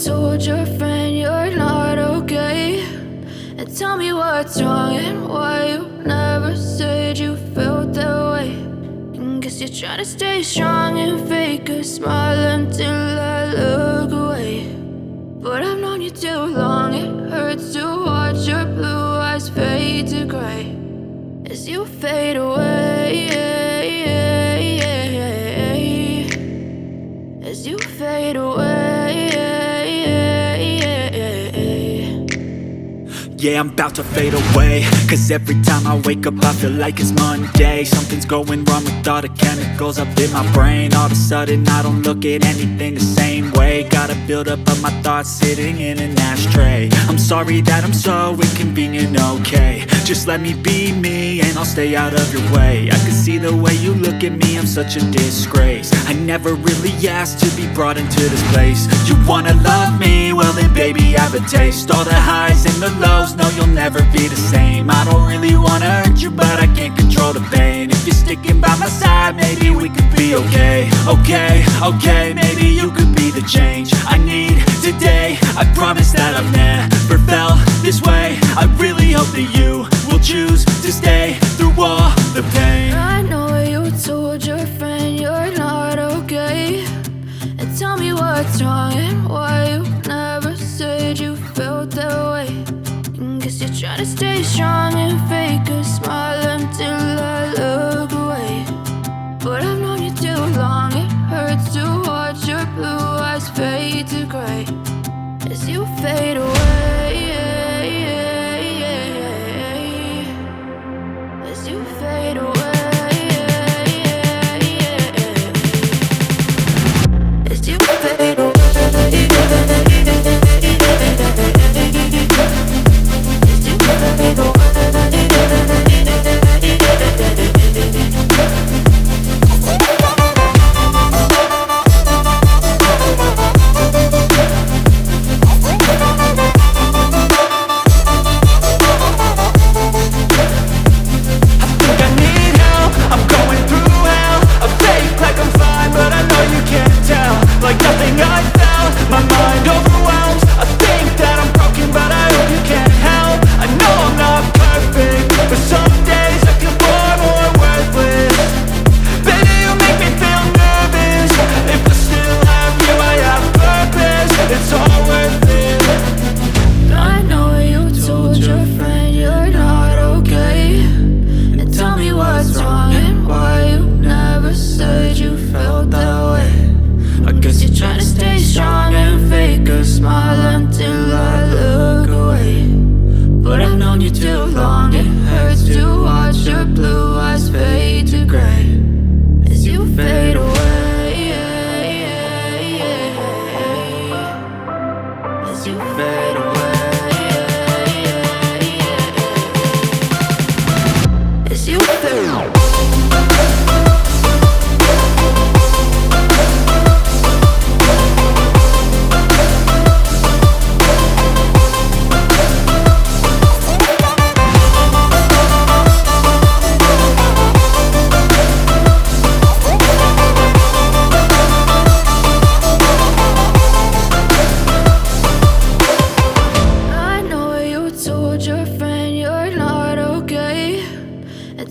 told your friend you're not okay, and tell me what's wrong and why you never said you felt that way. And guess you're trying to stay strong and fake a smile until I look away. But I've known you too long, it hurts to watch your blue eyes fade to gray as you fade away, as you fade away. Yeah, I'm about to fade away, cause every time I wake up I feel like it's Monday. Something's going wrong with all the chemicals up in my brain. All of a sudden I don't look at anything the same way. Gotta build up of my thoughts sitting in an ashtray. I'm sorry that I'm so inconvenient, okay. Just let me be me and I'll stay out of your way. I can see the way you look at me, I'm such a disgrace. I never really asked to be brought into this place. You wanna love me? Well then baby have a taste. All the highs and the lows, no you'll never be the same. I don't really wanna hurt you but I can't control the pain. If you're sticking by my side maybe we could be okay. Okay, maybe you could be the change I need today. I promise that I've never felt this way. I really hope that you will choose to stay through all the pain. I know you told your friend you're not okay, and tell me what's wrong and why you never said you felt that way. And guess you're trying to stay strong and fake a smile until I look away. But I've known you too long, it hurts to watch your blue eyes fade to gray as you fade away, as you fade away, as you fade away.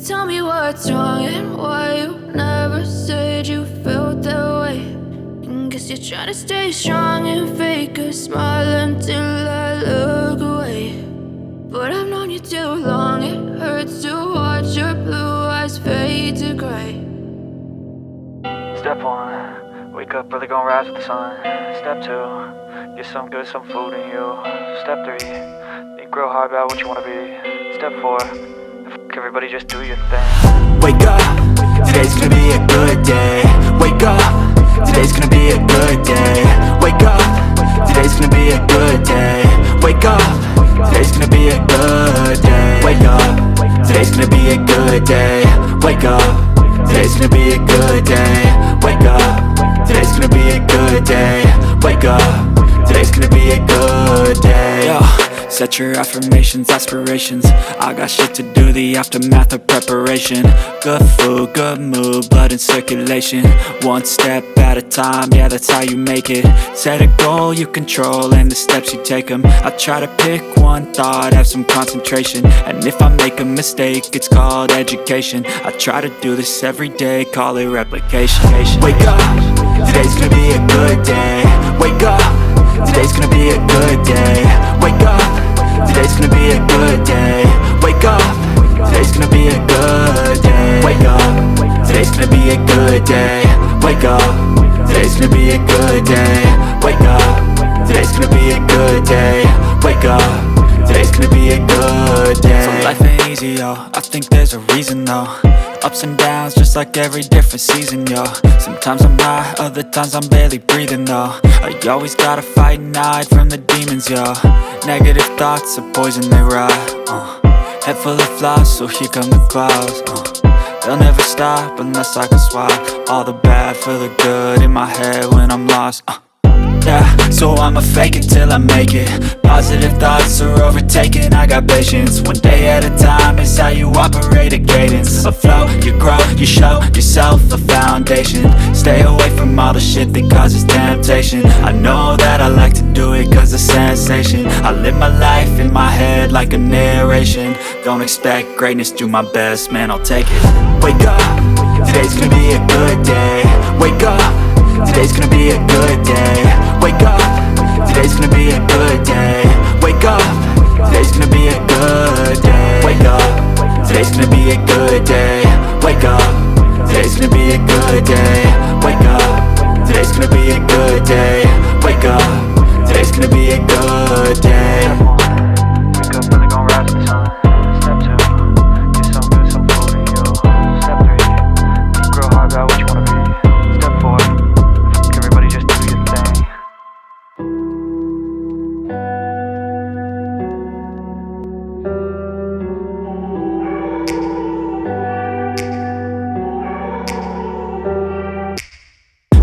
Tell me what's wrong and why you never said you felt that way. And guess you're trying to stay strong and fake a smile until I look away. But I've known you too long, it hurts to watch your blue eyes fade to gray. Step 1, wake up early, gonna rise with the sun. Step 2, get some good, some food in you. Step 3, think real hard about what you wanna be. Step 4, everybody just do your thing. Wake up, today's gonna be a good day. Wake up, today's gonna be a good day. Wake up, today's gonna be a good day. Wake up, today's gonna be a good day. Wake up, today's gonna be a good day. Wake up, today's gonna be a good day. Wake up, today's gonna be a good day. Wake up, today's gonna be a good day. Yo. Set your affirmations, aspirations. I got shit to do, the aftermath of preparation. Good food, good mood, blood in circulation. One step at a time, yeah, that's how you make it. Set a goal you control and the steps you take them. I try to pick one thought, have some concentration. And if I make a mistake, it's called education. I try to do this every day, call it replication. Wake up, today's gonna be a good day. Wake up, today's gonna be a good day. Wake up, today's gonna be a good day. Wake up, today's gonna be a good day. Wake up, today's gonna be a good day. Wake up, today's gonna be a good day. Wake up, today's gonna be a good day. Wake up, today's gonna be a good day. So life ain't easy, yo, I think there's a reason though. Ups and downs, just like every different season, yo. Sometimes I'm high, other times I'm barely breathing, though. I always gotta fight and hide from the demons, yo. Negative thoughts are poison, they rot. Head full of flaws, so here come the clouds. They'll never stop unless I can swap all the bad for the good in my head when I'm lost. Yeah, so I'ma fake it till I make it. Positive thoughts are overtaken, I got patience. One day at a time is how you operate a cadence. A flow, you grow, you show yourself a foundation. Stay away from all the shit that causes temptation. I know that I like to do it cause of sensation. I live my life in my head like a narration. Don't expect greatness, do my best, man, I'll take it. Wake up, today's gonna be a good day. Wake up, today's gonna be a good day. Wake up, today's gonna be a good day. Wake up, today's gonna be a good day. Wake up, today's gonna be a good day. Wake up, today's gonna be a good day. Wake up, today's gonna be a good day. Wake up, today's gonna be a good day. Wake up, really gon' rise with the sun. Step 2, get some good, some food in you. Step 3, think real hard about what you wanna be. Step 4, everybody just do your thing.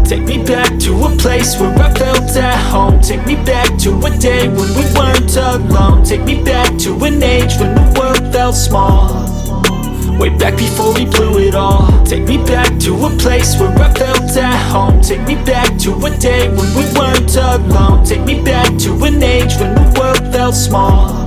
Take me back to a place where I felt at home. Take me back to a day when we weren't alone. Take me back to an age when the world felt small. Way back before we blew it all. Take me back to a place where I felt at home. Take me back to a day when we weren't alone. Take me back to an age when the world felt small.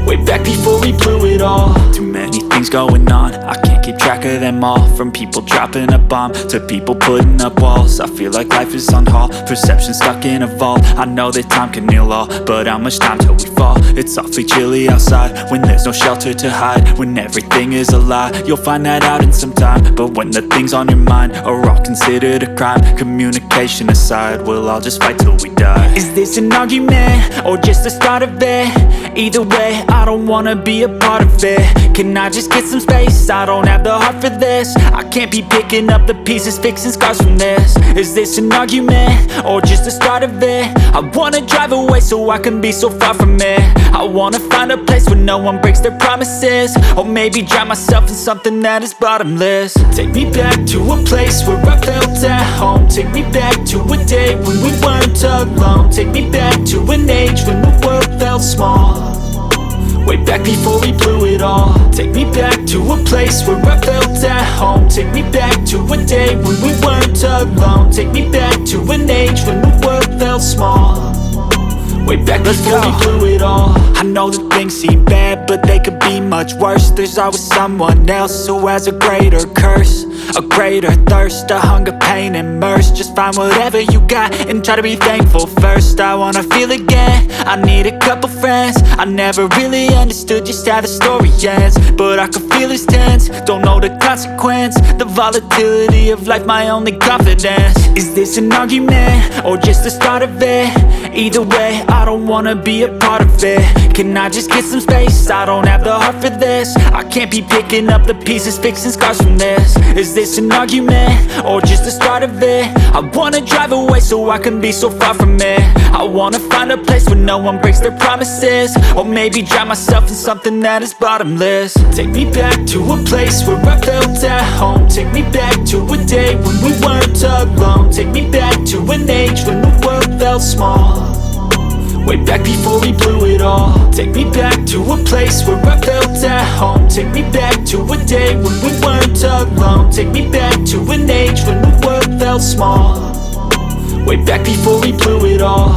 Way back before we blew it all. Too many things going on, I can't keep track of them all. From people dropping a bomb to people putting up walls. I feel like life is on hold, perception stuck in a vault. I know that time can heal all, but how much time till we fall? It's awfully chilly outside when there's no shelter to hide. When everything is a lie, you'll find that out in some time. But when the things on your mind are all considered a crime, communication aside, we'll all just fight till we die. Is this an argument or just the start of it? Either way, I don't wanna be a part of it. Can I just get some space? I don't have the heart for this. I can't be picking up the pieces, fixing scars from this. Is this an argument or just the start of it? I wanna drive away so I can be so far from it. I wanna find a place where no one breaks their promises. Or maybe drown myself in something that is bottomless. Take me back to a place where I felt at home. Take me back to a day when we weren't alone. Take me back to an age when the world felt small. Way back before we blew it all. Take me back to a place where I felt at home. Take me back to a day when we weren't alone. Take me back to an age when the world felt small. Way back before we blew it all. I know that things seem bad, but they could be much worse. There's always someone else who has a greater curse, a greater thirst, a hunger, pain, and mercy. Just find whatever you got and try to be thankful first. I wanna feel again, I need a couple friends. I never really understood just how the story ends, but I can feel it's tense, don't know the consequence. The volatility of life, my only confidence. Is this an argument or just the start of it? Either way, I don't wanna be a part of it. Can I just get some space? I don't have the heart for this. I can't be picking up the pieces, fixing scars from this. Is this an argument or just the start of it? I wanna drive away so I can be so far from it. I wanna find a place where no one breaks their promises. Or maybe drown myself in something that is bottomless. Take me back to a place where I felt at home. Take me back to a day when we weren't alone. Take me back to an age when the world felt small. Way back before we blew it all. Take me back to a place where I felt at home. Take me back to a day when we weren't alone. Take me back to an age when the world felt small. Way back before we blew it all.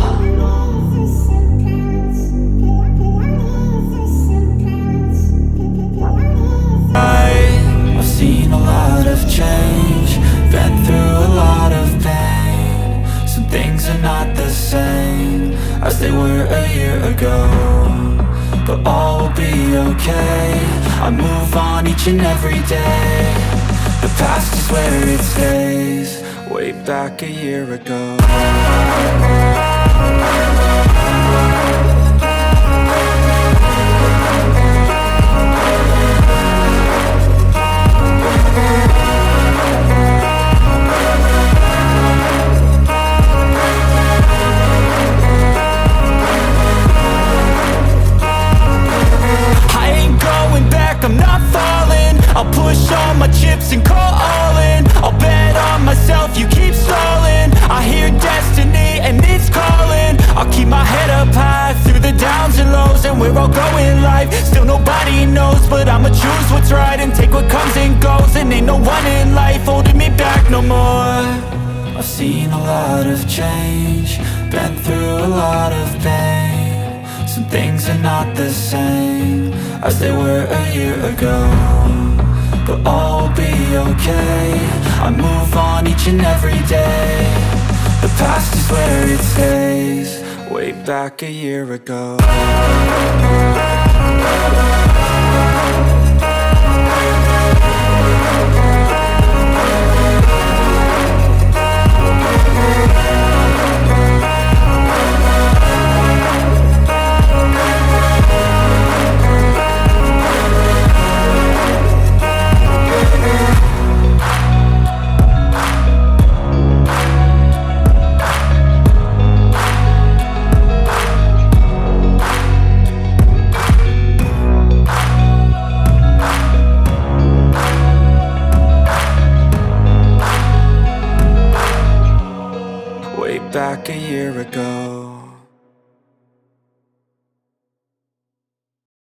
I've seen a lot of change, been through a lot of pain. Some things are not the same as they were a year ago, but all will be okay. I move on each and every day. The past is where it stays. Way back a year ago. I'm not falling. I'll push all my chips and call all in. I'll bet on myself, you keep stalling. I hear destiny and it's calling. I'll keep my head up high through the downs and lows. And where I'll go in life, still nobody knows. But I'ma choose what's right and take what comes and goes. And ain't no one in life holding me back no more. I've seen a lot of change, been through a lot of pain. Some things are not the same as they were a year ago, but all will be okay. I move on each and every day. The past is where it stays. Way back a year ago. Back a year ago.